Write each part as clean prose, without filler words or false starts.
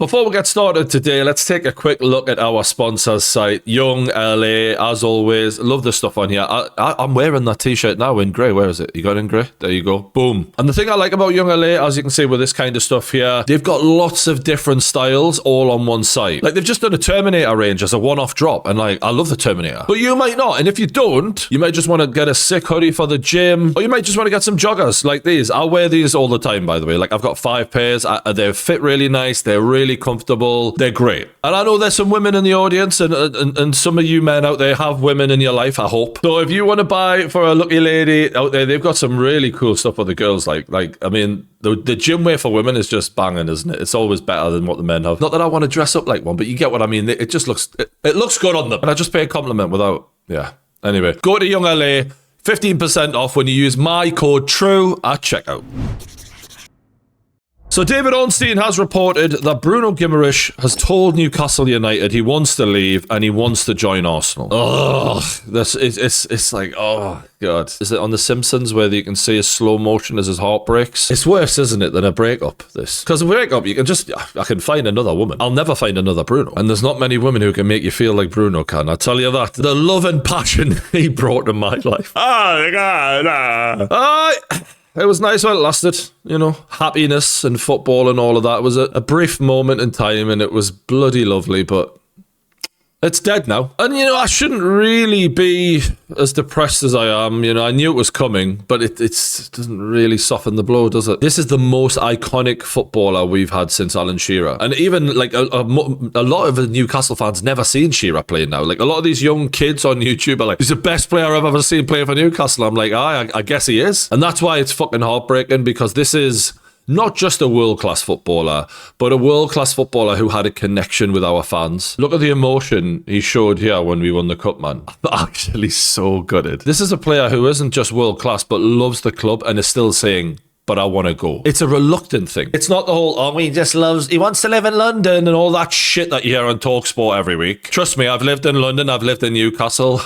Before we get started today, let's take a quick look at our sponsors site, Young LA. As always, love the stuff on here. I'm wearing that t-shirt now in grey. Where is it? You got it in grey? There you go. Boom. And the thing I like about Young LA, as you can see with this kind of stuff here, they've got lots of different styles all on one site. Like, they've just done a Terminator range as a one-off drop, and like, I love the Terminator. But you might not, and if you don't, you might just want to get a sick hoodie for the gym, or you might just want to get some joggers like these. I wear these all the time, by the way. Like, I've got 5 pairs. They fit really nice. They're really comfortable. They're great. And I know there's some women in the audience, and some of you men out there have women in your life, I hope. So if you want to buy for a lucky lady out there, they've got some really cool stuff for the girls. Like I mean, the gym wear for women is just banging, isn't it? It's always better than what the men have. Not that I want to dress up like one, but you get what I mean. It just looks, it looks good on them. And I just pay a compliment without, yeah. Anyway, go to Young LA, 15% off when you use my code TRUE at checkout. So David Ornstein has reported that Bruno Guimarães has told Newcastle United he wants to leave and he wants to join Arsenal. Ugh, it's like, oh God. Is it on The Simpsons where you can see a slow motion as his heart breaks? It's worse, isn't it, than a breakup, this? Because a breakup, you can just, I can find another woman. I'll never find another Bruno. And there's not many women who can make you feel like Bruno can. I tell you that. The love and passion he brought to my life. Oh, God. It was nice while it lasted, you know, happiness and football and all of that. It was a brief moment in time and it was bloody lovely, but it's dead now. And, you know, I shouldn't really be as depressed as I am. You know, I knew it was coming, but it doesn't really soften the blow, does it? This is the most iconic footballer we've had since Alan Shearer. And even, like, a lot of the Newcastle fans never seen Shearer play now. Like, a lot of these young kids on YouTube are like, he's the best player I've ever seen play for Newcastle. I'm like, I guess he is. And that's why it's fucking heartbreaking, because this is not just a world-class footballer, but a world-class footballer who had a connection with our fans. Look at the emotion he showed here when we won the cup, man. I'm actually so gutted. This is a player who isn't just world-class, but loves the club and is still saying, but I want to go. It's a reluctant thing. It's not the whole, oh, he wants to live in London and all that shit that you hear on TalkSport every week. Trust me, I've lived in London, I've lived in Newcastle.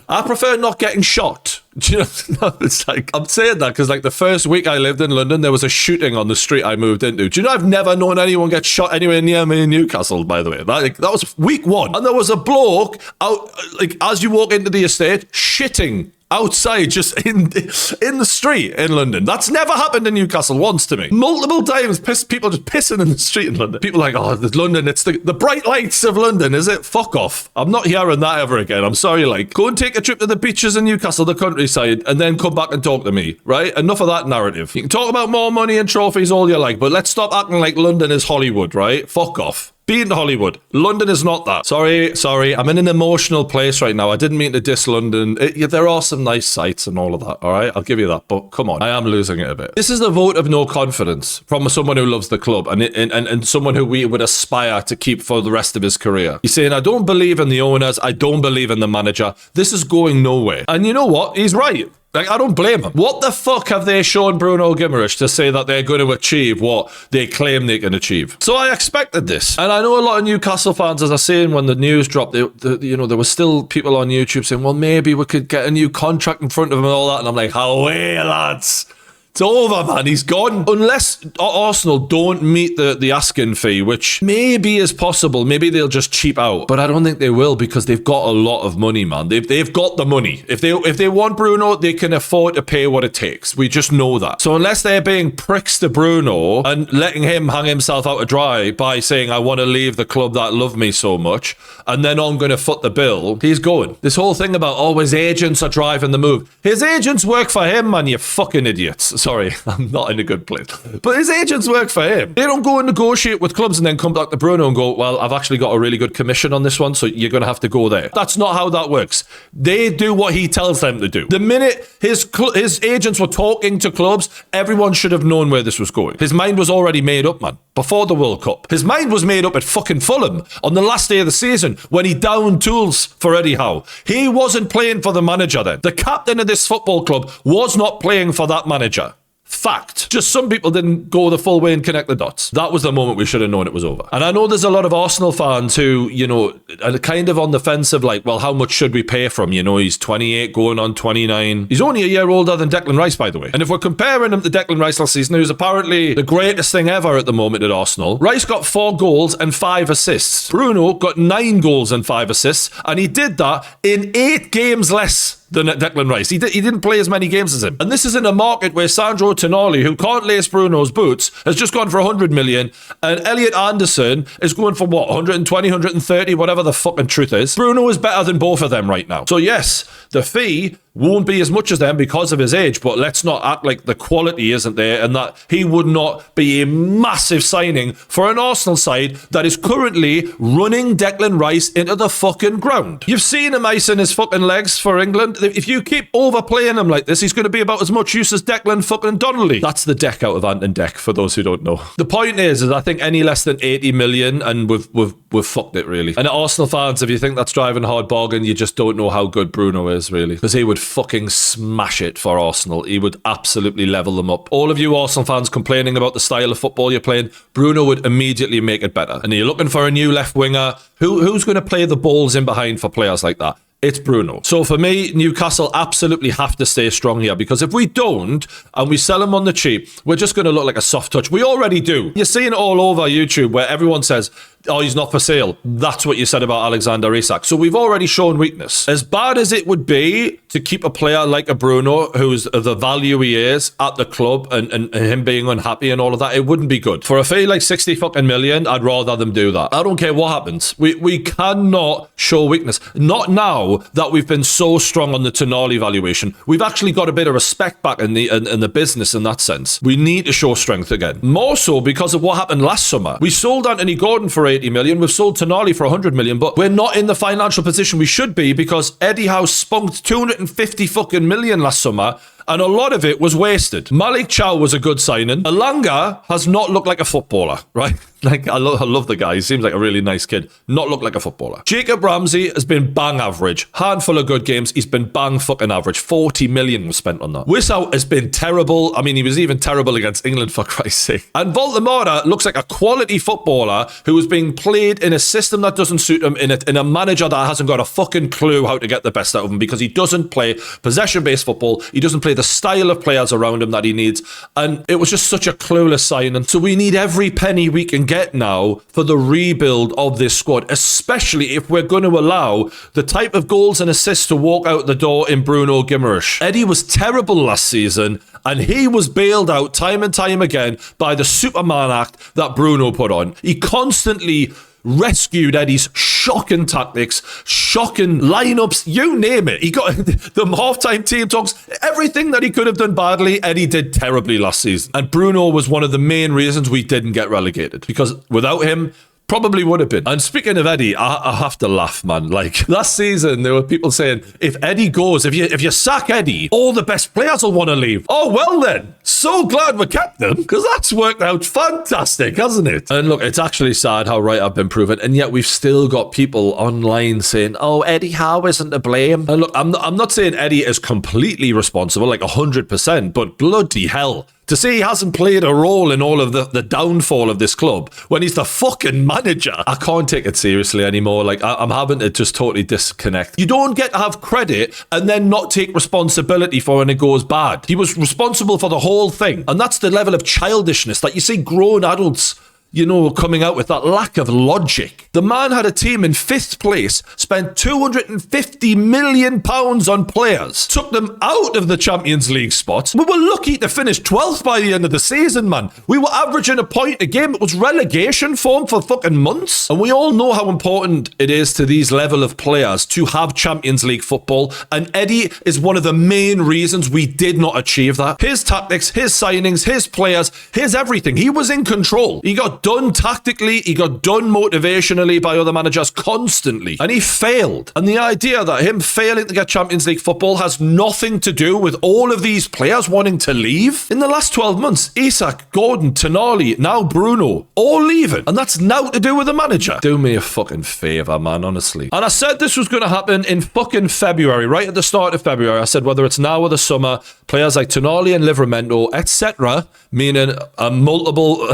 I prefer not getting shot. Do you know, no, it's like, I'm saying that because like the first week I lived in London, there was a shooting on the street I moved into. Do you know, I've never known anyone get shot anywhere near me in Newcastle, by the way. That was week 1. And there was a bloke out, like, as you walk into the estate, shitting outside, just in the street in London. That's never happened in Newcastle once to me. Multiple times, people just pissing in the street in London. People are like, oh, there's London, it's the bright lights of London, is it? Fuck off. I'm not hearing that ever again. I'm sorry, like, go and take a trip to the beaches in Newcastle, the countryside, and then come back and talk to me, right? Enough of that narrative. You can talk about more money and trophies all you like, but let's stop acting like London is Hollywood, right? Fuck off. Be in Hollywood. London is not that. Sorry. I'm in an emotional place right now. I didn't mean to diss London. There are some nice sights and all of that, all right? I'll give you that. But come on, I am losing it a bit. This is the vote of no confidence from someone who loves the club and someone who we would aspire to keep for the rest of his career. He's saying, I don't believe in the owners. I don't believe in the manager. This is going nowhere. And you know what? He's right. Like, I don't blame him. What the fuck have they shown Bruno Guimarães to say that they're going to achieve what they claim they can achieve? So I expected this. And I know a lot of Newcastle fans, as I was saying when the news dropped, you know, there were still people on YouTube saying, well, maybe we could get a new contract in front of him and all that. And I'm like, away, lads. It's over, man. He's gone. Unless Arsenal don't meet the asking fee, which maybe is possible. Maybe they'll just cheap out. But I don't think they will, because they've got a lot of money, man. They've got the money. If they want Bruno, they can afford to pay what it takes. We just know that. So unless they're being pricks to Bruno and letting him hang himself out to dry by saying, I want to leave the club that love me so much, and then I'm going to foot the bill, he's going. This whole thing about, oh, his agents are driving the move. His agents work for him, man, you fucking idiots. Sorry, I'm not in a good place. But his agents work for him. They don't go and negotiate with clubs and then come back to Bruno and go, well, I've actually got a really good commission on this one, so you're going to have to go there. That's not how that works. They do what he tells them to do. The minute his agents were talking to clubs, everyone should have known where this was going. His mind was already made up, man, before the World Cup. His mind was made up at fucking Fulham on the last day of the season when he downed tools for Eddie Howe. He wasn't playing for the manager then. The captain of this football club was not playing for that manager. Fact. Just some people didn't go the full way and connect the dots. That was the moment we should have known it was over. And I know there's a lot of Arsenal fans who, you know, are kind of on the fence of like, well, how much should we pay for him? You know, he's 28 going on 29. He's only a year older than Declan Rice, by the way. And if we're comparing him to Declan Rice last season, who's apparently the greatest thing ever at the moment at Arsenal, Rice got 4 goals and 5 assists. Bruno got 9 goals and 5 assists, and he did that in 8 games less than Declan Rice. He didn't play as many games as him. And this is in a market where Sandro Tonali, who can't lace Bruno's boots, has just gone for 100 million, and Elliot Anderson is going for what, 120, 130, whatever the fucking truth is. Bruno is better than both of them right now. So yes, the fee won't be as much as them because of his age, but let's not act like the quality isn't there and that he would not be a massive signing for an Arsenal side that is currently running Declan Rice into the fucking ground. You've seen him icing his fucking legs for England. If you keep overplaying him like this, he's going to be about as much use as Declan fucking Donnelly. That's the deck out of Ant and Deck, for those who don't know. The point is I think any less than 80 million and we've fucked it, really. And Arsenal fans, if you think that's driving a hard bargain, you just don't know how good Bruno is, really. Because he would fucking smash it for Arsenal. He would absolutely level them up. All of you Arsenal fans complaining about the style of football you're playing, Bruno would immediately make it better. And you're looking for a new left winger. Who's going to play the balls in behind for players like that? It's Bruno. So for me, Newcastle absolutely have to stay strong here, because if we don't and we sell him on the cheap, we're just going to look like a soft touch. We already do. You're seeing it all over YouTube where everyone says, oh, he's not for sale. That's what you said about Alexander Isak. So we've already shown weakness. As bad as it would be to keep a player like a Bruno, who's the value he is at the club, and him being unhappy and all of that, it wouldn't be good. For a fee like 60 fucking million, I'd rather them do that. I don't care what happens. We cannot show weakness. Not now that we've been so strong on the Tonali valuation. We've actually got a bit of respect back in the business in that sense. We need to show strength again. More so because of what happened last summer. We sold Anthony Gordon for 80 million. We've sold Tonali for 100 million, but we're not in the financial position we should be because Eddie Howe spunked 250 fucking million last summer, and a lot of it was wasted. Malik Chow was a good signing. Alanga has not looked like a footballer, right? Like, I love the guy. He seems like a really nice kid. Not look like a footballer. Jacob Ramsey has been bang average. Handful of good games. He's been bang fucking average. 40 million was spent on that. Wissau has been terrible. I mean, he was even terrible against England, for Christ's sake. And Voltemora looks like a quality footballer who is being played in a system that doesn't suit him, in a manager that hasn't got a fucking clue how to get the best out of him, because he doesn't play possession-based football. He doesn't play the style of players around him that he needs. And it was just such a clueless signing. So we need every penny we can get now for the rebuild of this squad, especially if we're going to allow the type of goals and assists to walk out the door in Bruno Guimarães. Eddie was terrible last season, and he was bailed out time and time again by the Superman act that Bruno put on. He constantly rescued Eddie's shocking tactics, shocking lineups, you name it. He got the halftime team talks, everything that he could have done badly, Eddie did terribly last season. And Bruno was one of the main reasons we didn't get relegated, because without him, probably would have been. And speaking of Eddie, I have to laugh, man. Like, last season, there were people saying, if Eddie goes, if you sack Eddie, all the best players will want to leave. Oh, well then. So glad we kept them, because that's worked out fantastic, hasn't it? And look, it's actually sad how right I've been proven, and yet we've still got people online saying, oh, Eddie Howe isn't to blame. And look, I'm not saying Eddie is completely responsible, like 100%, but bloody hell. To say he hasn't played a role in all of the downfall of this club when he's the fucking manager, I can't take it seriously anymore. Like, I'm having to just totally disconnect. You don't get to have credit and then not take responsibility for when it goes bad. He was responsible for the whole thing. And that's the level of childishness that you see grown adults, you know, coming out with, that lack of logic. The man had a team in 5th place, spent £250 million on players, took them out of the Champions League spots. We were lucky to finish 12th by the end of the season, man. We were averaging a point a game. It was relegation form for fucking months. And we all know how important it is to these level of players to have Champions League football. And Eddie is one of the main reasons we did not achieve that. His tactics, his signings, his players, his everything. He was in control. He got done tactically, he got done motivationally by other managers constantly, and he failed. And the idea that him failing to get Champions League football has nothing to do with all of these players wanting to leave. In the last 12 months, Isak, Gordon, Tonali, now Bruno, all leaving, and that's now to do with the manager. Do me a fucking favour, man, honestly. And I said this was going to happen in fucking February, right at the start of February. I said whether it's now or the summer, players like Tonali and Livramento, etc., meaning a multiple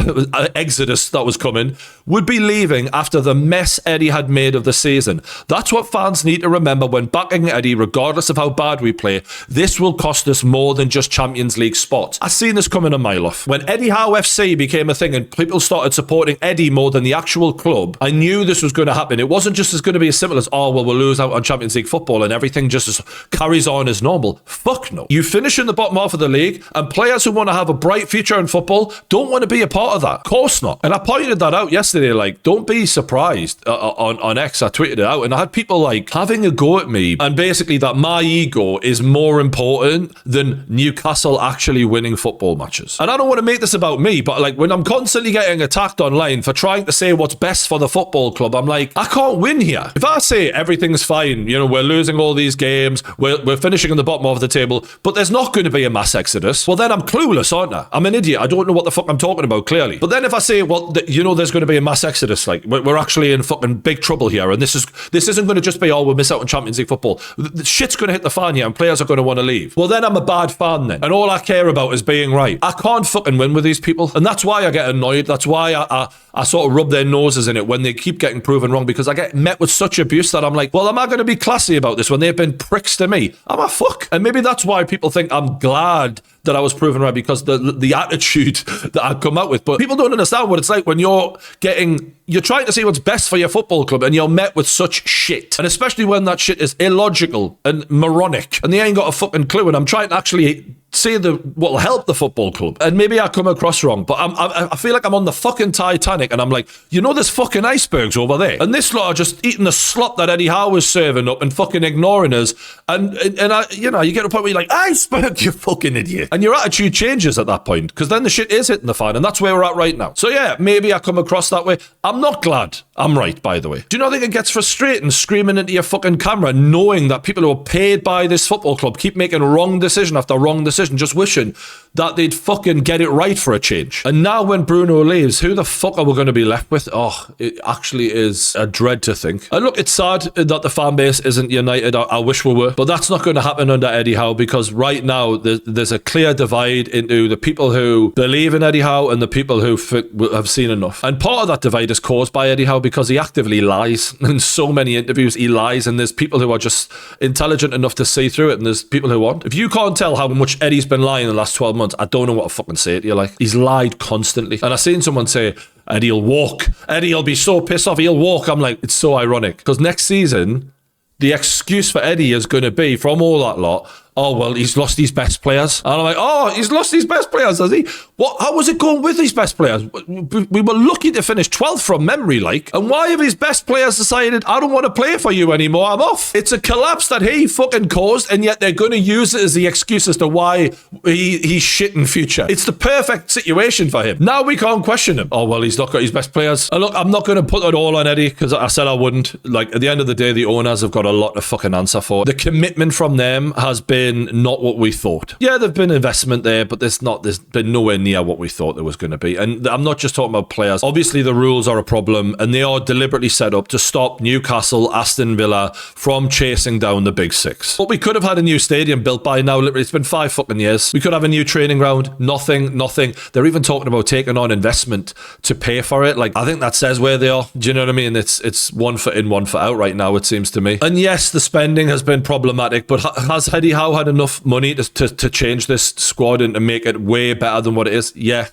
exodus that was coming, would be leaving after the mess Eddie had made of the season. That's what fans need to remember when backing Eddie, regardless of how bad we play. This will cost us more than just Champions League spots. I seen this coming a mile off. When Eddie Howe FC became a thing and people started supporting Eddie more than the actual club, I knew this was going to happen. It wasn't just going to be as simple as, oh, well, we'll lose out on Champions League football and everything just carries on as normal. Fuck no. You finish in the bottom half of the league, and players who want to have a bright future in football don't want to be a part of that. Of course not. And I pointed that out yesterday, like, don't be surprised. On X, I tweeted it out, and I had people like having a go at me, and basically that my ego is more important than Newcastle actually winning football matches. And I don't want to make this about me, but like when I'm constantly getting attacked online for trying to say what's best for the football club, I'm like, I can't win here. If I say everything's fine, you know, we're losing all these games, we're finishing on the bottom of the table, but there's not going to be a mass exodus, well then I'm clueless, aren't I? I'm an idiot. I don't know what the fuck I'm talking about, clearly. But then if I say, well, you know, there's going to be a mass exodus, like we're actually in fucking big trouble here, and this isn't going to just be, oh, we'll miss out on Champions League football. The shit's going to hit the fan here and players are going to want to leave. Well, then I'm a bad fan then. And all I care about is being right. I can't fucking win with these people. And that's why I get annoyed. That's why I sort of rub their noses in it when they keep getting proven wrong, because I get met with such abuse that I'm like, well, am I going to be classy about this when they've been pricks to me? I'm a fuck. And maybe that's why people think I'm glad that I was proven right, because the attitude that I come out with. But people don't understand what it's like when you're trying to see what's best for your football club and you're met with such shit. And especially when that shit is illogical and moronic and they ain't got a fucking clue, and I'm trying to actually say what will help the football club. And maybe I come across wrong, but I feel like I'm on the fucking Titanic and I'm like, you know, there's fucking icebergs over there. And this lot are just eating the slop that Eddie Howe was serving up and fucking ignoring us. And I, you know, you get to a point where you're like, iceberg, you fucking idiot. And your attitude changes at that point, because then the shit is hitting the fan, and that's where we're at right now. So yeah, maybe I come across that way. I'm not glad I'm right, by the way. Do you not think it gets frustrating screaming into your fucking camera knowing that people who are paid by this football club keep making wrong decision after wrong decision, just wishing that they'd fucking get it right for a change? And now when Bruno leaves, who the fuck are we going to be left with? Oh, it actually is a dread to think. And look, it's sad that the fan base isn't united. I wish we were, but that's not going to happen under Eddie Howe, because right now there's a clear divide into the people who believe in Eddie Howe and the people who have seen enough. And part of that divide is caused by Eddie Howe, because he actively lies. In so many interviews, he lies, and there's people who are just intelligent enough to see through it, and there's people who aren't. If you can't tell how much Eddie's been lying in the last 12 months, I don't know what to fucking say to you. Like, he's lied constantly. And I seen someone say, Eddie'll walk. Eddie'll be so pissed off, he'll walk. I'm like, it's so ironic, because next season, the excuse for Eddie is going to be, from all that lot, oh, well, he's lost his best players. And I'm like, oh, he's lost his best players, has he? What? How was it going with his best players? We were lucky to finish 12th from memory, like. And why have his best players decided, I don't want to play for you anymore, I'm off? It's a collapse that he fucking caused, and yet they're going to use it as the excuse as to why he's shit in future. It's the perfect situation for him. Now we can't question him. Oh, well, he's not got his best players. And look, I'm not going to put it all on Eddie, because I said I wouldn't. Like, at the end of the day, the owners have got a lot to fucking answer for. The commitment from them has been not what we thought. Yeah, there's been investment there, but there's been nowhere near what we thought there was going to be. And I'm not just talking about players. Obviously, the rules are a problem, and they are deliberately set up to stop Newcastle, Aston Villa from chasing down the big six. But we could have had a new stadium built by now. Literally, it's been 5 fucking years. We could have a new training ground. Nothing. They're even talking about taking on investment to pay for it. Like, I think that says where they are. Do you know what I mean? It's 1 foot in, 1 foot out right now, it seems to me. And yes, the spending has been problematic, but has Eddie Howe had enough money to change this squad and to make it way better than what it is? Yeah.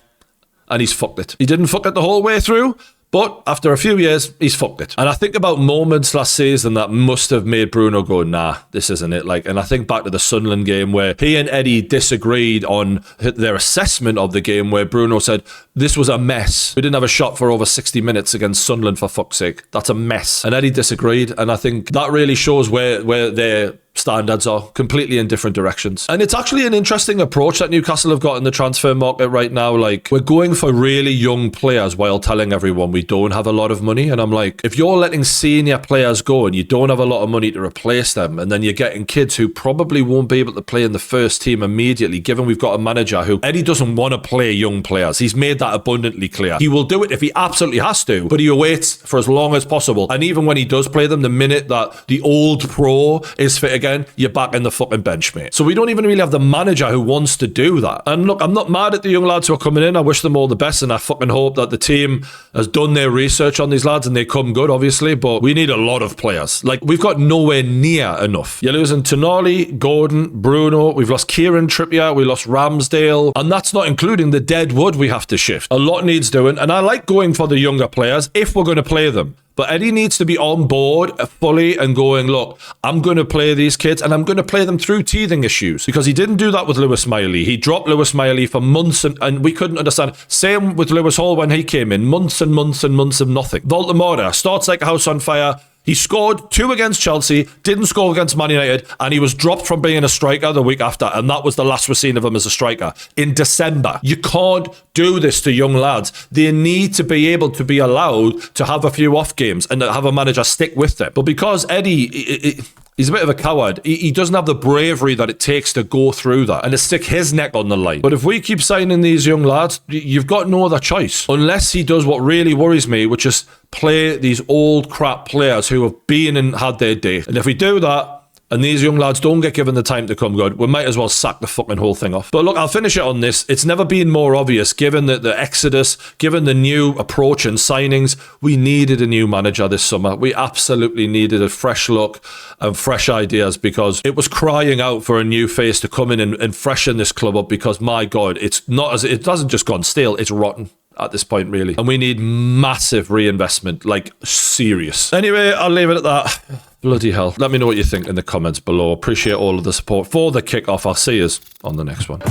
And he's fucked it. He didn't fuck it the whole way through, but after a few years, he's fucked it. And I think about moments last season that must have made Bruno go, nah, this isn't it. Like, and I think back to the Sunderland game where he and Eddie disagreed on their assessment of the game, where Bruno said, this was a mess. We didn't have a shot for over 60 minutes against Sunderland, for fuck's sake. That's a mess. And Eddie disagreed. And I think that really shows where their standards are completely in different directions. And it's actually an interesting approach that Newcastle have got in the transfer market right now. Like, we're going for really young players while telling everyone we don't have a lot of money. And I'm like, if you're letting senior players go and you don't have a lot of money to replace them, and then you're getting kids who probably won't be able to play in the first team immediately, given we've got a manager who, Eddie doesn't want to play young players. He's made that abundantly clear. He will do it if he absolutely has to, but he waits for as long as possible. And even when he does play them, the minute that the old pro is fit to again, you're back in the fucking bench, mate. So we don't even really have the manager who wants to do that. And look, I'm not mad at the young lads who are coming in. I wish them all the best, and I fucking hope that the team has done their research on these lads and they come good, obviously, but we need a lot of players. Like, we've got nowhere near enough. You're losing Tonali, Gordon, Bruno, we've lost Kieran Trippier, we lost Ramsdale, and that's not including the dead wood we have to shift. A lot needs doing, and I like going for the younger players if we're going to play them. But Eddie needs to be on board fully and going, look, I'm going to play these kids and I'm going to play them through teething issues, because he didn't do that with Lewis Miley. He dropped Lewis Miley for months and we couldn't understand. Same with Lewis Hall when he came in. Months and months and months of nothing. Baltimore starts like a house on fire. He scored 2 against Chelsea, didn't score against Man United, and he was dropped from being a striker the week after, and that was the last we've seen of him as a striker in December. You can't do this to young lads. They need to be able to be allowed to have a few off games and have a manager stick with them. But because Eddie... he's a bit of a coward. He doesn't have the bravery that it takes to go through that and to stick his neck on the line. But if we keep signing these young lads, you've got no other choice. Unless he does what really worries me, which is play these old crap players who have been and had their day. And if we do that, and these young lads don't get given the time to come good, we might as well sack the fucking whole thing off. But look, I'll finish it on this. It's never been more obvious, given the exodus, given the new approach and signings. We needed a new manager this summer. We absolutely needed a fresh look and fresh ideas, because it was crying out for a new face to come in and freshen this club up, because my God, it's not as it doesn't just gone stale, it's rotten at this point, really. And we need massive reinvestment, like serious. Anyway, I'll leave it at that. Bloody hell. Let me know what you think in the comments below. Appreciate all of the support for the kickoff. I'll see you on the next one.